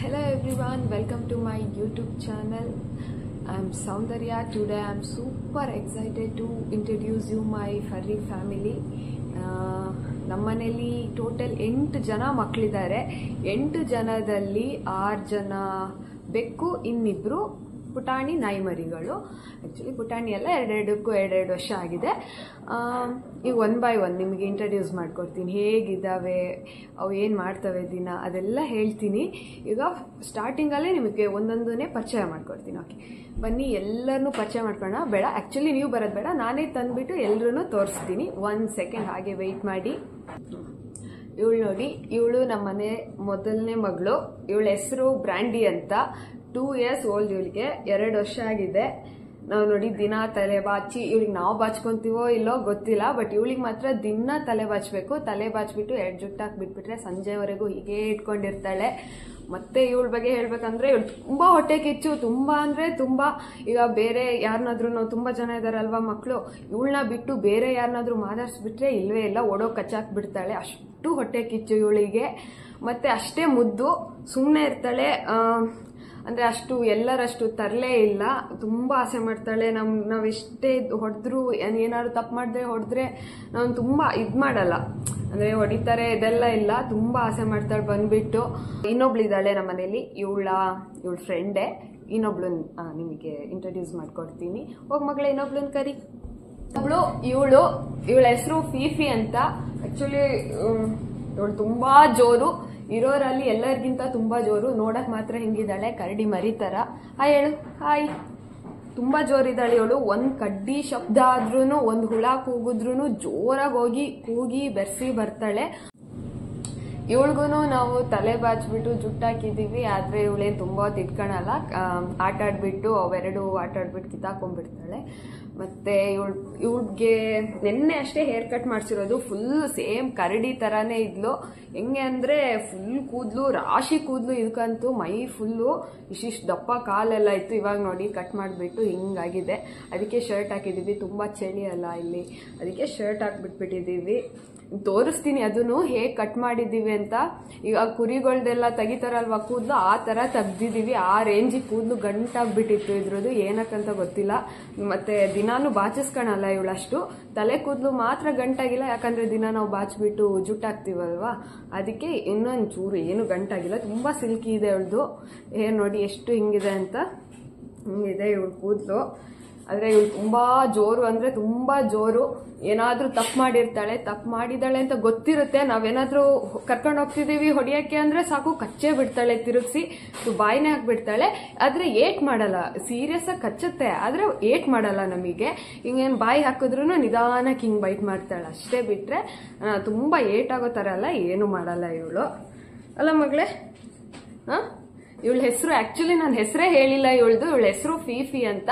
Hello everyone, welcome to my YouTube channel. I'm Soundarya. Today I'm super excited to introduce you my furry family. ನಮ್ಮನೆಯಲ್ಲಿ total 8 ಜನ ಮಕ್ಕಳಿದ್ದಾರೆ. 8 ಜನದಲ್ಲಿ 6 ಜನ ಬೆಕ್ಕು, ಇನ್ನಿಬ್ರು ಪುಟಾಣಿ ನಾಯಿ ಮರಿಗಳು. ಆಕ್ಚುಲಿ ಪುಟಾಣಿ ಎಲ್ಲ ಎರಡೆರಡಕ್ಕೂ 2 ವರ್ಷ ಆಗಿದೆ. ಈಗ 1 by 1 ನಿಮಗೆ ಇಂಟ್ರಡ್ಯೂಸ್ ಮಾಡ್ಕೊಡ್ತೀನಿ. ಹೇಗಿದ್ದಾವೆ, ಅವು ಏನು ಮಾಡ್ತವೆ ದಿನ, ಅದೆಲ್ಲ ಹೇಳ್ತೀನಿ. ಈಗ ಸ್ಟಾರ್ಟಿಂಗಲ್ಲೇ ನಿಮಗೆ ಒಂದೊಂದನ್ನೇ ಪರಿಚಯ ಮಾಡ್ಕೊಡ್ತೀನಿ. ಓಕೆ, ಬನ್ನಿ ಎಲ್ಲರನ್ನೂ ಪರಿಚಯ ಮಾಡ್ಕೊಳ್ಳೋಣ. ಬೇಡ, ಆ್ಯಕ್ಚುಲಿ ನೀವು ಬರೋದು ಬೇಡ, ನಾನೇ ತಂದುಬಿಟ್ಟು ಎಲ್ಲರೂ ತೋರಿಸ್ತೀನಿ. 1 ಸೆಕೆಂಡ್ ಹಾಗೆ ವೆಯ್ಟ್ ಮಾಡಿ. ಇವಳು ನೋಡಿ, ಇವಳು ನಮ್ಮನೆ ಮೊದಲನೇ ಮಗಳು. ಇವಳ ಹೆಸರು ಬ್ರ್ಯಾಂಡಿ ಅಂತ. 2 years ಓಲ್ಡ್. ಇವಳಿಗೆ 2 ವರ್ಷ ಆಗಿದೆ. ನಾವು ನೋಡಿ ದಿನ ತಲೆ ಬಾಚಿ, ಇವಳಿಗೆ ನಾವು ಬಾಚ್ಕೊಂತೀವೋ ಇಲ್ಲೋ ಗೊತ್ತಿಲ್ಲ, ಬಟ್ ಇವಳಿಗೆ ಮಾತ್ರ ದಿನ ತಲೆ ಬಾಚಬೇಕು. ತಲೆ ಬಾಚ್ಬಿಟ್ಟು 2 ಜುಟ್ಟಾಕಿ ಬಿಟ್ಬಿಟ್ರೆ ಸಂಜೆವರೆಗೂ ಹೀಗೆ ಇಟ್ಕೊಂಡಿರ್ತಾಳೆ. ಮತ್ತೆ ಇವಳ ಬಗ್ಗೆ ಹೇಳ್ಬೇಕಂದ್ರೆ ಇವಳು ತುಂಬಾ ಹೊಟ್ಟೆ ಕಿಚ್ಚು, ತುಂಬಾ ಅಂದ್ರೆ ತುಂಬಾ. ಈಗ ಬೇರೆ ಯಾರನ್ನಾದ್ರೂ, ನಾವು ತುಂಬಾ ಜನ ಇದಾರಲ್ವಾ ಮಕ್ಕಳು, ಇವಳನ್ನ ಬಿಟ್ಟು ಬೇರೆ ಯಾರನ್ನಾದ್ರೂ ಮಾತಾಡ್ಸ್ಬಿಟ್ರೆ ಇಲ್ವೇ ಇಲ್ಲ, ಓಡೋ ಕಚ್ಚಾಕ್ ಬಿಡ್ತಾಳೆ. ಅಷ್ಟು ಹೊಟ್ಟೆ ಕಿಚ್ಚು ಇವಳಿಗೆ. ಮತ್ತೆ ಅಷ್ಟೇ ಮುದ್ದು, ಸುಮ್ಮನೆ ಇರ್ತಾಳೆ. ಅಂದ್ರೆ ಅಷ್ಟು ಎಲ್ಲರಷ್ಟು ತರಲೇ ಇಲ್ಲ. ತುಂಬಾ ಆಸೆ ಮಾಡ್ತಾಳೆ. ನಾವ್ ಎಷ್ಟೇ ಹೊಡೆದ್ರು, ಏನಾದ್ರು ತಪ್ಪು ಮಾಡಿದ್ರೆ ಹೊಡೆದ್ರೆ ನಾವು ತುಂಬಾ ಮಾಡಲ್ಲ, ಅಂದ್ರೆ ಹೊಡಿತಾರೆ ಇದೆಲ್ಲ ಇಲ್ಲ. ತುಂಬಾ ಆಸೆ ಮಾಡ್ತಾಳೆ ಬಂದ್ಬಿಟ್ಟು. ಇನ್ನೊಬ್ಳಿದ್ದಾಳೆ ನಮ್ಮ ಮನೇಲಿ, ಇವಳ ಫ್ರೆಂಡೇ. ಇನ್ನೊಬ್ಳು ನಿಮಗೆ ಇಂಟ್ರೊಡ್ಯೂಸ್ ಮಾಡ್ಕೊಡ್ತೀನಿ. ಹೋಗ್ ಮಗಳ, ಇನ್ನೊಬ್ಳನ್ ಕರಿ. ಇವಳ ಹೆಸರು ಫೀಫಿ ಅಂತ. ಆಕ್ಚುಲಿ ಇವಳು ತುಂಬಾ ಜೋರು, ಇರೋರಲ್ಲಿ ಎಲ್ಲರಿಗಿಂತ ತುಂಬಾ ಜೋರು. ನೋಡಕ್ ಮಾತ್ರ ಹಿಂಗಿದ್ದಾಳೆ, ಕರಡಿ ಮರಿತರ. ಹಾಯ್ ಹೇಳು. ಹಾಯ್. ತುಂಬಾ ಜೋರಿದ್ದಾಳೆ ಇವಳು. ಒಂದ್ ಕಡ್ಡಿ ಶಬ್ದ ಆದ್ರೂನು, ಒಂದ್ ಹುಳ ಕೂಗಿದ್ರೂ ಜೋರಾಗಿ ಹೋಗಿ ಕೂಗಿ ಬೆರ್ಸಿ ಬರ್ತಾಳೆ. ಇವಳಿಗೂ ನಾವು ತಲೆ ಬಾಚ್ಬಿಟ್ಟು ಜುಟ್ಟಾಕಿದೀವಿ. ಆದ್ರೆ ಇವಳೇನ್ ತುಂಬಾ ತಿಟ್ಕೊಳಲ್ಲ. ಆಟ ಆಡ್ಬಿಟ್ಟು ಅವೆರಡು ಆಟ ಆಡ್ಬಿಟ್ಟು ಕಿತ್ತಾಕೊಂಡ್ಬಿಡ್ತಾಳೆ. ಮತ್ತೆ ಇವಳಿಗೆ ನಿನ್ನೆ ಅಷ್ಟೇ ಹೇರ್ ಕಟ್ ಮಾಡ್ಸಿರೋದು. ಫುಲ್ ಸೇಮ್ ಕರಡಿ ತರಾನೇ ಇದ್ಲು. ಹೆಂಗೆ ಅಂದ್ರೆ ಫುಲ್ ಕೂದ್ಲು, ರಾಶಿ ಕೂದ್ಲು. ಇದಕ್ಕಂತೂ ಮೈ ಫುಲ್ಲು ಇಷ್ಟಿಷ್ಟು ದಪ್ಪ ಕಾಲೆಲ್ಲ ಇತ್ತು. ಇವಾಗ ನೋಡಿ ಕಟ್ ಮಾಡಿಬಿಟ್ಟು ಹಿಂಗಾಗಿದೆ. ಅದಕ್ಕೆ ಶರ್ಟ್ ಹಾಕಿದೀವಿ. ತುಂಬಾ ಚಳಿ ಅಲ್ಲ ಇಲ್ಲಿ, ಅದಕ್ಕೆ ಶರ್ಟ್ ಹಾಕ್ಬಿಟ್ಬಿಟ್ಟಿದೀವಿ. ತೋರಿಸ್ತೀನಿ ಅದನ್ನು ಹೇಗೆ ಕಟ್ ಮಾಡಿದೀವಿ ಅಂತ. ಈಗ ಕುರಿಗಳ್ದೆಲ್ಲ ತೆಗಿತಾರಲ್ವಾ ಕೂದ್ಲು, ಆ ತರ ತೆಗ್ದಿದೀವಿ. ಆ ರೇಂಜಿಗೆ ಕೂದ್ಲು ಗಂಟಾಗ್ಬಿಟ್ಟಿತ್ತು ಇದ್ರದ್ದು, ಏನಕ್ಕಂತ ಗೊತ್ತಿಲ್ಲ. ಮತ್ತೆ ದಿನಾನು ಬಾಚಿಸ್ಕೊಳಲ್ಲ ಇವಳಷ್ಟು. ತಲೆ ಕೂದ್ಲು ಮಾತ್ರ ಗಂಟಾಗಿಲ್ಲ, ಯಾಕಂದ್ರೆ ದಿನ ನಾವು ಬಾಚ್ಬಿಟ್ಟು ಜುಟ್ಟಾಕ್ತಿವಲ್ವಾ, ಅದಕ್ಕೆ ಇನ್ನೊಂದು ಚೂರು ಏನು ಗಂಟಾಗಿಲ್ಲ. ತುಂಬಾ ಸಿಲ್ಕಿ ಇದೆ ಇವಳ್ದು. ಏನ್ ನೋಡಿ ಎಷ್ಟು ಹಿಂಗಿದೆ ಅಂತ. ಹಿಂಗಿದೆ ಇವಳು ಕೂದ್ಲು. ಆದ್ರೆ ಇವಳು ತುಂಬಾ ಜೋರು, ಅಂದ್ರೆ ತುಂಬಾ ಜೋರು. ಏನಾದ್ರೂ ತಪ್ಪು ಮಾಡಿದಾಳೆ ಅಂತ ಗೊತ್ತಿರುತ್ತೆ. ನಾವೇನಾದ್ರೂ ಕರ್ಕೊಂಡು ಹೋಗ್ತಿದೀವಿ ಹೊಡಿಯಕ್ಕೆ ಅಂದ್ರೆ ಸಾಕು, ಕಚ್ಚೇ ಬಿಡ್ತಾಳೆ, ತಿರುಗಿಸಿ ಬಾಯಿನೇ ಹಾಕ್ಬಿಡ್ತಾಳೆ. ಆದ್ರೆ ಏಟ್ ಮಾಡಲ್ಲ, ಸೀರಿಯಸ್ ಆಗಿ ಕಚ್ಚುತ್ತೆ, ಆದ್ರೆ ಏಟ್ ಮಾಡಲ್ಲ ನಮಗೆ. ಹಿಂಗೇನು ಬಾಯಿ ಹಾಕಿದ್ರು ನಿಧಾನಕ್ಕೆ ಹಿಂಗ್ ಬೈಟ್ ಮಾಡ್ತಾಳೆ ಅಷ್ಟೇ, ಬಿಟ್ರೆ ತುಂಬಾ ಏಟ್ ಆಗೋ ತರ ಎಲ್ಲ ಏನು ಮಾಡಲ್ಲ ಇವಳು. ಅಲ್ಲ ಮಗಳೇ? ಇವಳ ಹೆಸರು, ಆಕ್ಚುಲಿ ನಾನು ಹೆಸರೇ ಹೇಳಿಲ್ಲ ಇವಳ್ದು. ಇವಳ ಹೆಸರು ಫೀಫಿ ಅಂತ.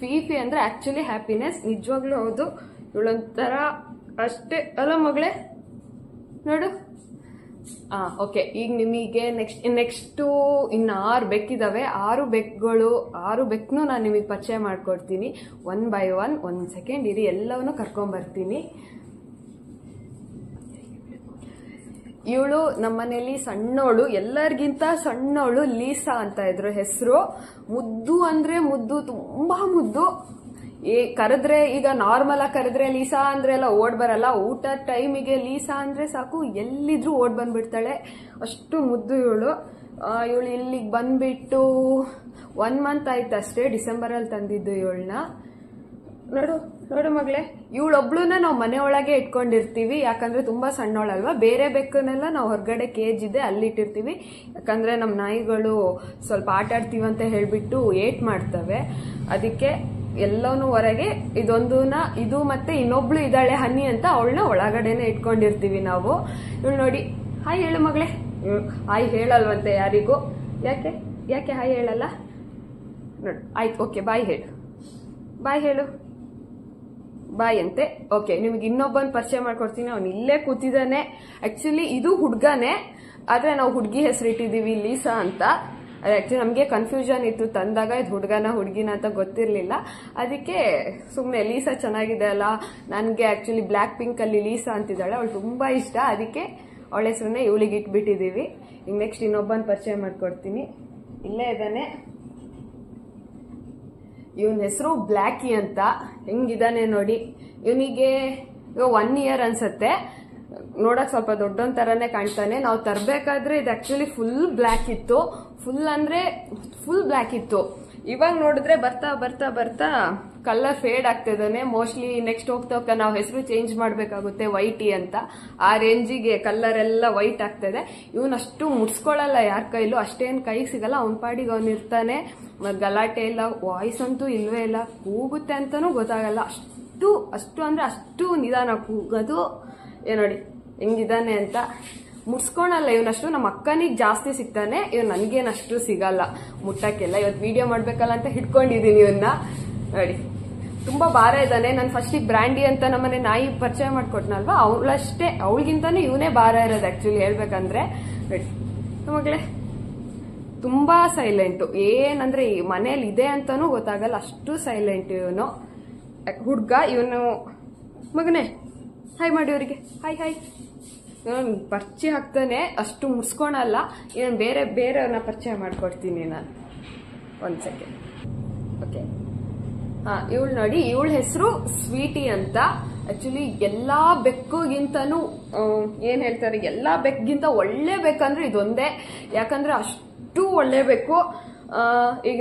ಫೀಫಿ ಅಂದ್ರೆ ಆಕ್ಚುಲಿ ಹ್ಯಾಪಿನೆಸ್. ನಿಜವಾಗ್ಲೂ ಹೌದು. ಇವಳೊಂಥರ ಅಷ್ಟೇ ಅಲ್ಲ ಮಗಳೇ? ನೋಡು. ಓಕೆ, ಈಗ ನಿಮಗೆ ನೆಕ್ಸ್ಟ್ ಇನ್ನು 6 ಬೆಕ್ಕಿದಾವೆ. 6 ಬೆಕ್ಗಳು, 6 ಬೆಕ್ಕನ್ನು ನಾನು ನಿಮಗೆ ಪರಿಚಯ ಮಾಡ್ಕೊಡ್ತೀನಿ 1 by 1. 1 ಸೆಕೆಂಡ್ ಇರಿ, ಎಲ್ಲವನ್ನೂ ಕರ್ಕೊಂಡ್ಬರ್ತೀನಿ. ಇವಳು ನಮ್ಮನೇಲಿ ಸಣ್ಣವಳು, ಎಲ್ಲರಿಗಿಂತ ಸಣ್ಣವಳು. ಲೀಸಾ ಅಂತ ಇದ್ರು ಹೆಸರು. ಮುದ್ದು ಅಂದ್ರೆ ಮುದ್ದು, ತುಂಬಾ ಮುದ್ದು. ಕರೆದ್ರೆ, ಈಗ ನಾರ್ಮಲ್ ಆಗಿ ಕರೆದ್ರೆ ಲೀಸಾ ಅಂದ್ರೆ ಎಲ್ಲ ಓಡ್ ಬರಲ್ಲ. ಊಟ ಟೈಮಿಗೆ ಲೀಸಾ ಅಂದ್ರೆ ಸಾಕು, ಎಲ್ಲಿದ್ರು ಓಡ್ ಬಂದ್ಬಿಡ್ತಾಳೆ. ಅಷ್ಟು ಮುದ್ದು ಇವಳು. ಇಲ್ಲಿಗೆ ಬಂದ್ಬಿಟ್ಟು 1 month ಆಯ್ತು ಅಷ್ಟೇ. ಡಿಸೆಂಬರ್ ಅಲ್ಲಿ ತಂದಿದ್ದು ಇವಳನ್ನ. ನೋಡು ಮಗಳೇ, ಇವಳೊಬ್ಳನ್ನ ನಾವು ಮನೆ ಒಳಗೆ ಇಟ್ಕೊಂಡಿರ್ತೀವಿ, ಯಾಕಂದ್ರೆ ತುಂಬಾ ಸಣ್ಣವಳಲ್ವಾ. ಬೇರೆ ಬೆಕ್ಕನ್ನೆಲ್ಲ ನಾವು ಹೊರಗಡೆ ಕೇಜ್ ಇದೆ ಅಲ್ಲಿ ಇಟ್ಟಿರ್ತೀವಿ, ಯಾಕಂದ್ರೆ ನಮ್ಮ ನಾಯಿಗಳು ಸ್ವಲ್ಪ ಆಟ ಆಡ್ತೀವಿ ಅಂತ ಹೇಳ್ಬಿಟ್ಟು ಏಟ್ ಮಾಡ್ತವೆ. ಅದಕ್ಕೆ ಎಲ್ಲವನ್ನೂ ಹೊರಗೆ. ಇದು ಮತ್ತೆ ಇನ್ನೊಬ್ಳು ಇದ್ದಾಳೆ ಹನಿ ಅಂತ, ಅವಳನ್ನ ಒಳಗಡೆನೆ ಇಟ್ಕೊಂಡಿರ್ತೀವಿ ನಾವು. ಇವಳು ನೋಡಿ. ಹಾಯ್ ಹೇಳು ಮಗಳೇ. ಹಾಯ್ ಹೇಳಲ್ವಂತೆ ಯಾರಿಗೂ. ಯಾಕೆ ಹಾಯ್ ಹೇಳಲ್ಲ? ನೋಡು, ಆಯ್ತು. ಓಕೆ, ಬಾಯ್ ಹೇಳು. ಬಾಯ್ ಹೇಳು. ಬಾಯ್ ಅಂತೆ. ಓಕೆ, ನಿಮ್ಗೆ ಇನ್ನೊಬ್ಬನ್ ಪರಿಚಯ ಮಾಡ್ಕೊಡ್ತೀನಿ. ಅವ್ನು ಇಲ್ಲೇ ಕೂತಿದ್ದಾನೆ. ಆಕ್ಚುಲಿ ಇದು ಹುಡ್ಗನೇ, ಆದ್ರೆ ನಾವು ಹುಡ್ಗಿ ಹೆಸರಿಟ್ಟಿದೀವಿ ಲೀಸಾ ಅಂತ. ಆಕ್ಚುಲಿ ನಮ್ಗೆ ಕನ್ಫ್ಯೂಷನ್ ಇತ್ತು ತಂದಾಗ, ಇದು ಹುಡುಗನ ಹುಡುಗಿನ ಅಂತ ಗೊತ್ತಿರ್ಲಿಲ್ಲ. ಅದಕ್ಕೆ ಸುಮ್ಮನೆ ಲೀಸಾ ಚೆನ್ನಾಗಿದೆ ಅಲ್ಲ. ನನ್ಗೆ ಆಕ್ಚುಲಿ ಬ್ಲ್ಯಾಕ್ ಪಿಂಕ್ ಅಲ್ಲಿ ಲೀಸಾ ಅಂತಿದ್ದಾಳೆ, ಅವಳು ತುಂಬಾ ಇಷ್ಟ. ಅದಕ್ಕೆ ಅವಳ ಹೆಸರನ್ನೇ ಇವಳಿಗೆ ಇಟ್ಬಿಟ್ಟಿದೀವಿ. ಈಗ ನೆಕ್ಸ್ಟ್ ಇನ್ನೊಬ್ಬನ ಪರಿಚಯ ಮಾಡ್ಕೊಡ್ತೀನಿ. ಇಲ್ಲೇ ಇದ್ದಾನೆ, ಇವನ ಹೆಸರು ಬ್ಲ್ಯಾಕಿ ಅಂತ. ಹೆಂಗಿದಾನೆ ನೋಡಿ. ಇವನಿಗೆ 1 ಇಯರ್ ಅನ್ಸತ್ತೆ. ನೋಡಕ್ ಸ್ವಲ್ಪ ದೊಡ್ಡೊಂದ್ ತರಾನೇ ಕಾಣ್ತಾನೆ. ನಾವು ತರಬೇಕಾದ್ರೆ ಇದು ಆಕ್ಚುಲಿ ಫುಲ್ ಬ್ಲ್ಯಾಕ್ ಇತ್ತು, ಫುಲ್ ಬ್ಲ್ಯಾಕ್ ಇತ್ತು. ಇವಾಗ ನೋಡಿದ್ರೆ ಬರ್ತಾ ಬರ್ತಾ ಬರ್ತಾ ಕಲರ್ ಫೇಡ್ ಆಗ್ತಿದ್ದಾನೆ. ಮೋಸ್ಟ್ಲಿ ನೆಕ್ಸ್ಟ್ ಹೋಗ್ತಾ ಹೋಗ್ತಾ ನಾವು ಹೆಸರು ಚೇಂಜ್ ಮಾಡ್ಬೇಕಾಗುತ್ತೆ, ವೈಟಿ ಅಂತ. ಆ ರೇಂಜಿಗೆ ಕಲರ್ ಎಲ್ಲ ವೈಟ್ ಆಗ್ತದೆ. ಇವನಷ್ಟು ಮುಡ್ಸ್ಕೊಳಲ್ಲ ಯಾರ ಕೈಲೂ, ಅಷ್ಟೇನು ಕೈ ಸಿಗಲ್ಲ. ಅವನ ಪಾಡಿಗೆ ಅವನು ಇರ್ತಾನೆ. ಗಲಾಟೆ ಇಲ್ಲ, ವಾಯ್ಸ್ ಅಂತೂ ಇಲ್ವೇ ಇಲ್ಲ. ಕೂಗುತ್ತೆ ಅಂತಾನೂ ಗೊತ್ತಾಗಲ್ಲ. ಅಷ್ಟು ಅಂದ್ರೆ ಅಷ್ಟು ನಿಧಾನ ಕೂಗೋದು. ನೋಡಿ ಹೆಂಗಿದಾನೆ ಅಂತ. ಮುಡ್ಸ್ಕೊಳಲ್ಲ ಇವನಷ್ಟು. ನಮ್ಮ ಅಕ್ಕನಿಗೆ ಜಾಸ್ತಿ ಸಿಗ್ತಾನೆ, ಇವ್ ನನ್ಗೇನಷ್ಟು ಸಿಗಲ್ಲ ಮುಟ್ಟಕ್ಕೆಲ್ಲ. ಇವತ್ತು ವಿಡಿಯೋ ಮಾಡ್ಬೇಕಲ್ಲ ಅಂತ ಹಿಡ್ಕೊಂಡಿದೀನಿ ಇವನ್ನ. ನೋಡಿ ತುಂಬಾ ಭಾರ ಇದ್ದಾನೆ. ನಾನು ಫಸ್ಟಿಗೆ ಬ್ರ್ಯಾಂಡಿ ಅಂತ ನಮ್ಮನೆ ನಾಯಿ ಪರಿಚಯ ಮಾಡ್ಕೊಟ್ನಲ್ವಾ, ಅವಳಷ್ಟೇ, ಅವಳಿಗಿಂತಾನು ಇವನೇ ಭಾರ ಇರೋದು ಆಕ್ಚುಲಿ ಹೇಳ್ಬೇಕಂದ್ರೆ. ನೋಡಿ ಮಗಳೇ ತುಂಬಾ ಸೈಲೆಂಟು. ಏನಂದ್ರೆ ಈ ಮನೇಲಿ ಇದೆ ಅಂತಾನೂ ಗೊತ್ತಾಗಲ್ಲ, ಅಷ್ಟು ಸೈಲೆಂಟ್ ಇವನು ಹುಡ್ಗ. ಇವನು ಮಗನೇ ಹಾಯ್ ಮಾಡಿ ಅವರಿಗೆ, ಹಾಯ್ ಹಾಯ್. ಇವನು ಪರಿಚಯ ಹಾಕ್ತಾನೆ, ಅಷ್ಟು ಮುಡ್ಸ್ಕೊಳಲ್ಲ. ಇವನು ಬೇರೆಯವ್ರನ್ನ ಪರಿಚಯ ಮಾಡ್ಕೊಡ್ತೀನಿ ನಾನು. 1 ಸೆಕೆಂಡ್. ಓಕೆ, ಇವಳು ನೋಡಿ, ಇವಳ ಹೆಸರು ಸ್ವೀಟಿ ಅಂತ. ಆಕ್ಚುಲಿ ಎಲ್ಲಾ ಬೆಕ್ಕುಗಿಂತನೂ ಏನ್ ಹೇಳ್ತಾರೆ, ಎಲ್ಲಾ ಬೆಕ್ಕಿಗಿಂತ ಒಳ್ಳೆ ಬೇಕಂದ್ರೆ ಇದೊಂದೇ. ಯಾಕಂದ್ರೆ ಅಷ್ಟು ಒಳ್ಳೆ ಬೇಕು. ಈಗ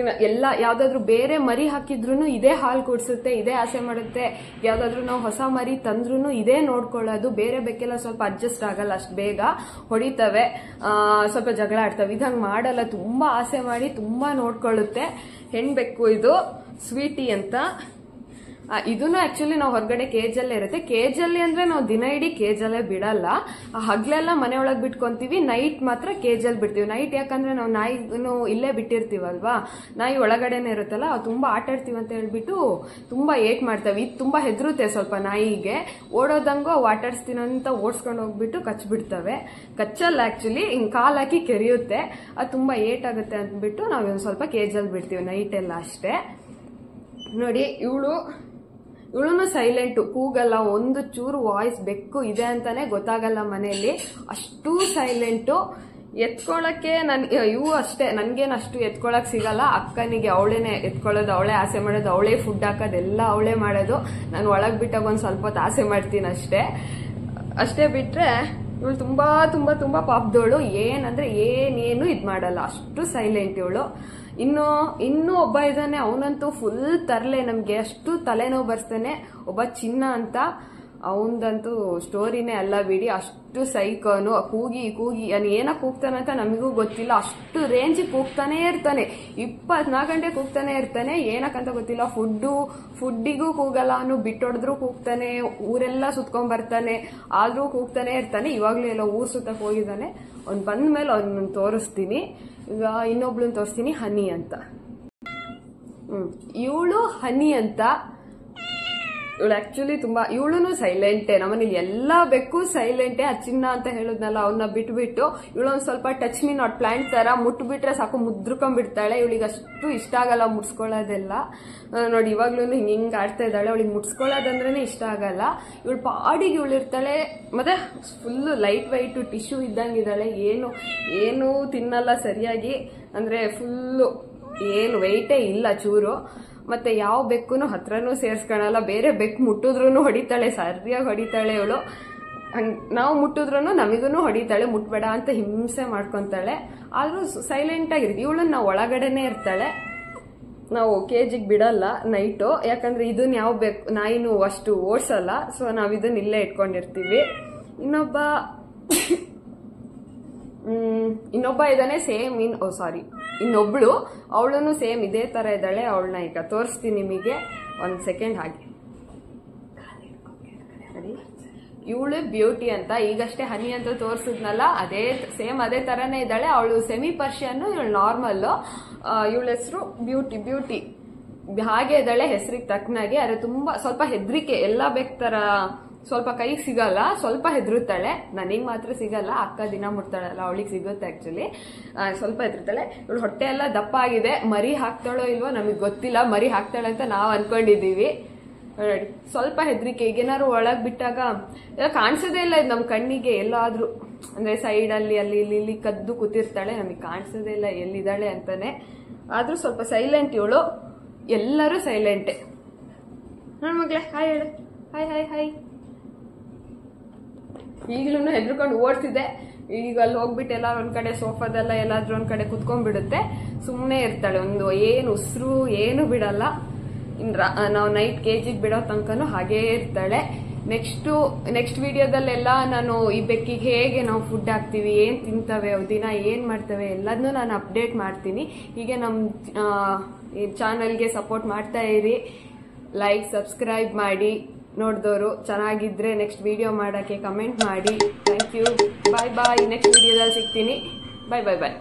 ಯಾವ್ದಾದ್ರು ಬೇರೆ ಮರಿ ಹಾಕಿದ್ರು ಇದೇ ಹಾಲು ಕುಡಿಸುತ್ತೆ, ಇದೇ ಆಸೆ ಮಾಡುತ್ತೆ. ಯಾವ್ದಾದ್ರು ನಾವು ಹೊಸ ಮರಿ ತಂದ್ರು ಇದೇ ನೋಡ್ಕೊಳ್ಳೋದು. ಬೇರೆ ಬೆಕ್ಕೆಲ್ಲ ಸ್ವಲ್ಪ ಅಡ್ಜಸ್ಟ್ ಆಗಲ್ಲ, ಅಷ್ಟು ಬೇಗ ಹೊಡಿತವೆ, ಸ್ವಲ್ಪ ಜಗಳ ಆಡ್ತವೆ. ಇದಂಗ್ ಮಾಡಲ್ಲ, ತುಂಬಾ ಆಸೆ ಮಾಡಿ ತುಂಬಾ ನೋಡ್ಕೊಳ್ಳುತ್ತೆ. ಹೆಣ್ಬೆಕ್ಕು ಇದು ಸ್ವೀಟಿ ಅಂತ. ಇದನ್ನು ಆಕ್ಚುಲಿ ನಾವು ಹೊರಗಡೆ ಕೇಜಲ್ಲೇ ಇರುತ್ತೆ. ಕೇಜಲ್ಲಿ ಅಂದ್ರೆ ನಾವು ದಿನ ಇಡೀ ಕೇಜಲ್ಲೇ ಬಿಡಲ್ಲ. ಹಗ್ಲೆಲ್ಲ ಮನೆ ಒಳಗೆ ಬಿಟ್ಕೊಂತೀವಿ, ನೈಟ್ ಮಾತ್ರ ಕೇಜಲ್ಲಿ ಬಿಡ್ತೀವಿ. ನೈಟ್ ಯಾಕಂದ್ರೆ ನಾವು ನಾಯಿಗೂ ಇಲ್ಲೇ ಬಿಟ್ಟಿರ್ತೀವಲ್ವಾ, ನಾಯಿ ಒಳಗಡೆನೆ ಇರುತ್ತಲ್ಲ, ತುಂಬಾ ಆಟ ಆಡ್ತೀವಿ ಅಂತ ಹೇಳ್ಬಿಟ್ಟು ತುಂಬಾ ಏಟ್ ಮಾಡ್ತೇವೆ. ಇದು ತುಂಬಾ ಹೆದರುತ್ತೆ ಸ್ವಲ್ಪ ನಾಯಿಗೆ. ಓಡೋದಂಗು ಅವು ಆಟಾಡ್ಸ್ತೀನಿ ಅಂತ ಓಡಿಸ್ಕೊಂಡು ಹೋಗ್ಬಿಟ್ಟು ಕಚ್ಬಿಡ್ತವೆ. ಕಚ್ಚಲ್ಲ ಆಕ್ಚುಲಿ, ಹಿಂಗ್ ಕಾಲ್ ಹಾಕಿ ಕೆರೆಯುತ್ತೆ. ಅದು ತುಂಬಾ ಏಟ್ ಆಗುತ್ತೆ ಅಂದ್ಬಿಟ್ಟು ನಾವು ಒಂದು ಸ್ವಲ್ಪ ಕೇಜಲ್ಲಿ ಬಿಡ್ತೀವಿ ನೈಟ್ ಎಲ್ಲ ಅಷ್ಟೇ. ನೋಡಿ ಇವಳು ಸೈಲೆಂಟು, ಕೂಗಲ್ಲ, ಒಂದು ಚೂರು ವಾಯ್ಸ್ ಬೆಕ್ಕು ಇದೆ ಅಂತಾನೆ ಗೊತ್ತಾಗಲ್ಲ ಮನೆಯಲ್ಲಿ, ಅಷ್ಟು ಸೈಲೆಂಟು. ಎತ್ಕೊಳಕ್ಕೆ ಇವು ಅಷ್ಟೇ, ನನ್ಗೇನು ಅಷ್ಟು ಎತ್ಕೊಳಕ್ ಸಿಗಲ್ಲ. ಅಕ್ಕನಿಗೆ ಅವಳೇನೆ ಎತ್ಕೊಳ್ಳೋದು, ಅವಳೇ ಆಸೆ ಮಾಡೋದು, ಅವಳೇ ಫುಡ್ ಹಾಕೋದೆಲ್ಲ ಅವಳೇ ಮಾಡೋದು. ನಾನು ಒಳಗ್ ಬಿಟ್ಟಾಗ ಒಂದ್ ಸ್ವಲ್ಪ ಹೊತ್ತು ಆಸೆ ಮಾಡ್ತೀನಿ ಅಷ್ಟೇ ಬಿಟ್ರೆ ಇವಳು ತುಂಬಾ ತುಂಬಾ ತುಂಬಾ ಪಾಪದವಳು. ಏನಂದ್ರೆ ಏನೇನು ಇದ್ ಮಾಡಲ್ಲ, ಅಷ್ಟು ಸೈಲೆಂಟ್ ಇವಳು. ಇನ್ನೂ ಒಬ್ಬ ಇದ್ದಾನೆ, ಅವನಂತೂ ಫುಲ್ ತರಲೆ, ನಮ್ಗೆ ಅಷ್ಟು ತಲೆನೋವು ಬರ್ತಾನೆ. ಒಬ್ಬ ಚಿನ್ನ ಅಂತ, ಅವನದಂತೂ ಸ್ಟೋರಿನೇ ಅಲ್ಲ ಬಿಡಿ. ಅಷ್ಟು ಸೈಕೋನು, ಕೂಗಿ ಏನಕ್ಕೆ ಕೂಗ್ತಾನಂತ ನಮಗೂ ಗೊತ್ತಿಲ್ಲ. ಅಷ್ಟು ರೇಂಜಿಗೆ ಕೂಗ್ತಾನೆ ಇರ್ತಾನೆ, 24 ಗಂಟೆ ಕೂಗ್ತಾನೆ ಇರ್ತಾನೆ. ಏನಕ್ಕಂತ ಗೊತ್ತಿಲ್ಲ. ಫುಡ್ಡಿಗೂ ಕೂಗಲ್ಲ ಅವನು, ಬಿಟ್ಟೊಡೆದ್ರು ಕೂಗ್ತಾನೆ, ಊರೆಲ್ಲ ಸುತ್ಕೊಂಡ್ ಬರ್ತಾನೆ, ಆದ್ರೂ ಕೂಗ್ತಾನೆ ಇರ್ತಾನೆ. ಇವಾಗ್ಲೂ ಎಲ್ಲ ಊರ್ ಸುತ್ತಕ್ ಹೋಗಿದ್ದಾನೆ. ಅವ್ನು ಬಂದ್ಮೇಲೆ ಅವ್ನ ತೋರಿಸ್ತೀನಿ. ಈಗ ಇನ್ನೊಬ್ಳನ್ನ ತೋರಿಸ್ತೀನಿ, ಹನಿ ಅಂತ. ಇವಳು ಹನಿ ಅಂತ. ಇವಳು ಆಕ್ಚುಲಿ ಇವಳು ಸೈಲೆಂಟೇ. ನಮ್ಮನೇಲಿ ಎಲ್ಲಾ ಬೆಕ್ಕು ಸೈಲೆಂಟೇ. ಚಿನ್ನ ಅಂತ ಹೇಳುದ್ನಲ್ಲ, ಅವನ್ನ ಬಿಟ್ಬಿಟ್ಟು ಇವಳೊಂದ್ ಸ್ವಲ್ಪ ಟಚ್ ಮೀ ನಾಟ್ ಪ್ಲಾಂಟ್ ತರ, ಮುಟ್ಬಿಟ್ರೆ ಸಾಕು ಮುದ್ರಕೊಂಡ್ಬಿಡ್ತಾಳೆ. ಇವಳಿಗೆ ಅಷ್ಟು ಇಷ್ಟ ಆಗಲ್ಲ ಮುಡ್ಸ್ಕೊಳ್ಳೋದೆಲ್ಲ. ನೋಡಿ ಇವಾಗ್ಲೂ ಹಿಂಗ್ ಆಡ್ತಾ ಇದ್ದಾಳೆ. ಅವಳಿಗೆ ಮುಡ್ಸ್ಕೊಳ್ಳೋದಂದ್ರೇನೆ ಇಷ್ಟ ಆಗಲ್ಲ. ಇವಳು ಪಾಡಿಗೆ ಇವಳು ಇರ್ತಾಳೆ. ಮತ್ತೆ ಫುಲ್ ಲೈಟ್ ವೈಟ್ ಟಿಶ್ಯೂ ಇದ್ದಂಗಿದ್ದಾಳೆ. ಏನು ತಿನ್ನಲ್ಲ ಸರಿಯಾಗಿ, ಅಂದ್ರೆ ಫುಲ್ಲು ಏನು ವೆಯ್ಟೇ ಇಲ್ಲ ಚೂರು. ಮತ್ತೆ ಯಾವ ಬೆಕ್ಕೂ ಹತ್ರನೂ ಸೇರ್ಸ್ಕೊಳಲ್ಲ. ಬೇರೆ ಬೆಕ್ಕು ಮುಟ್ಟಿದ್ರು ಹೊಡಿತಾಳೆ, ಸರಿಯಾಗಿ ಹೊಡಿತಾಳೆ ಇವಳು. ನಾವು ಮುಟ್ಟಿದ್ರು ನಮಗೂ ಹೊಡಿತಾಳೆ, ಮುಟ್ಬೇಡ ಅಂತ ಹಿಂಸೆ ಮಾಡ್ಕೊಂತಾಳೆ. ಆದ್ರೂ ಸೈಲೆಂಟ್ ಆಗಿರುತ್ತೆ. ಇವಳನ್ನ ನಾವು ಒಳಗಡೆನೆ ಇರ್ತಾಳೆ, ನಾವು ಕೇಜಿಗೆ ಬಿಡಲ್ಲ ನೈಟು. ಯಾಕಂದ್ರೆ ಇದನ್ನ ಯಾವ ಬೇಕು ನಾಯಿನೂ ಅಷ್ಟು ಓಡ್ಸಲ್ಲ, ಸೊ ನಾವ್ ಇದನ್ನ ಇಲ್ಲೇ ಇಟ್ಕೊಂಡಿರ್ತೀವಿ. ಇನ್ನೊಬ್ಬ ಇದ್ದಾನೆ ಸೇಮ್ ಇನ್ನೊಬ್ಳು, ಅವಳನ್ನು ಸೇಮ್ ಇದೇ ತರ ಇದ್ದಾಳೆ. ಅವಳನ್ನ ಈಗ ತೋರಿಸ್ತೀನಿ ನಿಮಗೆ, 1 ಸೆಕೆಂಡ್ ಹಾಗೆ. ಇವಳು ಬ್ಯೂಟಿ ಅಂತ. ಈಗಷ್ಟೇ ಹನಿ ಅಂತ ತೋರಿಸಿದ್ನಲ್ಲ, ಅದೇ ತರನೇ ಇದ್ದಾಳೆ. ಅವಳು ಸೆಮಿ ಪರ್ಷಿಯನ್, ಇವಳು ನಾರ್ಮಲ್. ಇವಳ ಹೆಸರು ಬ್ಯೂಟಿ. ಹಾಗೆ ಇದ್ದಾಳೆ ಹೆಸರಿಗೆ ತಕ್ಕನಾಗೆ. ಅದೇ ತುಂಬಾ ಸ್ವಲ್ಪ ಹೆದ್ರಿಕೆ, ಎಲ್ಲ ಬೆಕ್ ತರ ಸ್ವಲ್ಪ ಕೈ ಸಿಗಲ್ಲ, ಸ್ವಲ್ಪ ಹೆದರುತ್ತಾಳೆ. ನನಗ್ ಮಾತ್ರ ಸಿಗಲ್ಲ, ಅಕ್ಕ ದಿನ ಮುಟ್ತಾಳಲ್ಲ ಅವಳಿಗೆ ಸಿಗುತ್ತೆ ಆಕ್ಚುಲಿ. ಸ್ವಲ್ಪ ಹೆದರ್ತಾಳೆ. ಇವಳು ಹೊಟ್ಟೆ ಎಲ್ಲ ದಪ್ಪ ಆಗಿದೆ. ಮರಿ ಹಾಕ್ತಾಳೋ ಇಲ್ವೋ ನಮಗ್ ಗೊತ್ತಿಲ್ಲ, ಮರಿ ಹಾಕ್ತಾಳೆ ಅಂತ ನಾವ್ ಅನ್ಕೊಂಡಿದೀವಿ. ನೋಡಿ ಸ್ವಲ್ಪ ಹೆದರಿಕೆ. ಈಗೇನಾದ್ರು ಒಳಗ್ ಬಿಟ್ಟಾಗ ಕಾಣಿಸೋದೇ ಇಲ್ಲ ಇದು ನಮ್ ಕಣ್ಣಿಗೆ. ಎಲ್ಲಾದ್ರೂ ಅಂದರೆ ಸೈಡಲ್ಲಿ ಅಲ್ಲಿ ಇಲ್ಲಿ ಕದ್ದು ಕೂತಿರ್ತಾಳೆ, ನಮಗೆ ಕಾಣಿಸೋದೇ ಇಲ್ಲ ಎಲ್ಲಿದ್ದಾಳೆ ಅಂತಾನೆ. ಆದರೂ ಸ್ವಲ್ಪ ಸೈಲೆಂಟ್ ಇವಳು, ಎಲ್ಲರೂ ಸೈಲೆಂಟೇ. ನನ್ನ ಮಗಳೇ ಹಾಯ್ ಹೇಳು, ಹಾಯ್ ಹಾಯ್ ಹಾಯ್. ಈಗಲೂ ಹೆದರ್ಕೊಂಡು ಓಡ್ತಿದ್ದೆ, ಈಗ ಅಲ್ಲಿ ಹೋಗ್ಬಿಟ್ಟು ಎಲ್ಲ ಒಂದ್ ಕಡೆ ಸೋಫಾದೆಲ್ಲ ಎಲ್ಲಾದ್ರೂ ಒಂದ್ ಕಡೆ ಕುತ್ಕೊಂಡ್ಬಿಡುತ್ತೆ, ಸುಮ್ಮನೆ ಇರ್ತಾಳೆ. ಒಂದು ಏನು ಉಸಿರು ಏನು ಬಿಡಲ್ಲ. ನಾವು ನೈಟ್ KGಗೆ ಬಿಡೋ ತನಕನೂ ಹಾಗೇ ಇರ್ತಾಳೆ. ನೆಕ್ಸ್ಟ್ ವಿಡಿಯೋದಲ್ಲೆಲ್ಲ ನಾನು ಈ ಬೆಕ್ಕಿಗೆ ಹೇಗೆ ನಾವು ಫುಡ್ ಹಾಕ್ತೀವಿ, ಏನ್ ತಿಂತವೆ, ದಿನ ಏನ್ ಮಾಡ್ತವೆ ಎಲ್ಲದನ್ನೂ ನಾನು ಅಪ್ಡೇಟ್ ಮಾಡ್ತೀನಿ. ಹೀಗೆ ನಮ್ಮ ಚಾನಲ್ಗೆ ಸಪೋರ್ಟ್ ಮಾಡ್ತಾ ಇರಿ. ಲೈಕ್ ಸಬ್ಸ್ಕ್ರೈಬ್ ಮಾಡಿ. ನೋಡಿದವರು ಚೆನ್ನಾಗಿದ್ರೆ ನೆಕ್ಸ್ಟ್ ವಿಡಿಯೋ ಮಾಡೋಕ್ಕೆ ಕಮೆಂಟ್ ಮಾಡಿ. Thank you. Bye bye. Next ವಿಡಿಯೋದಲ್ಲಿ ಸಿಗ್ತೀನಿ. ಬಾಯ್ ಬಾಯ್ ಬಾಯ್.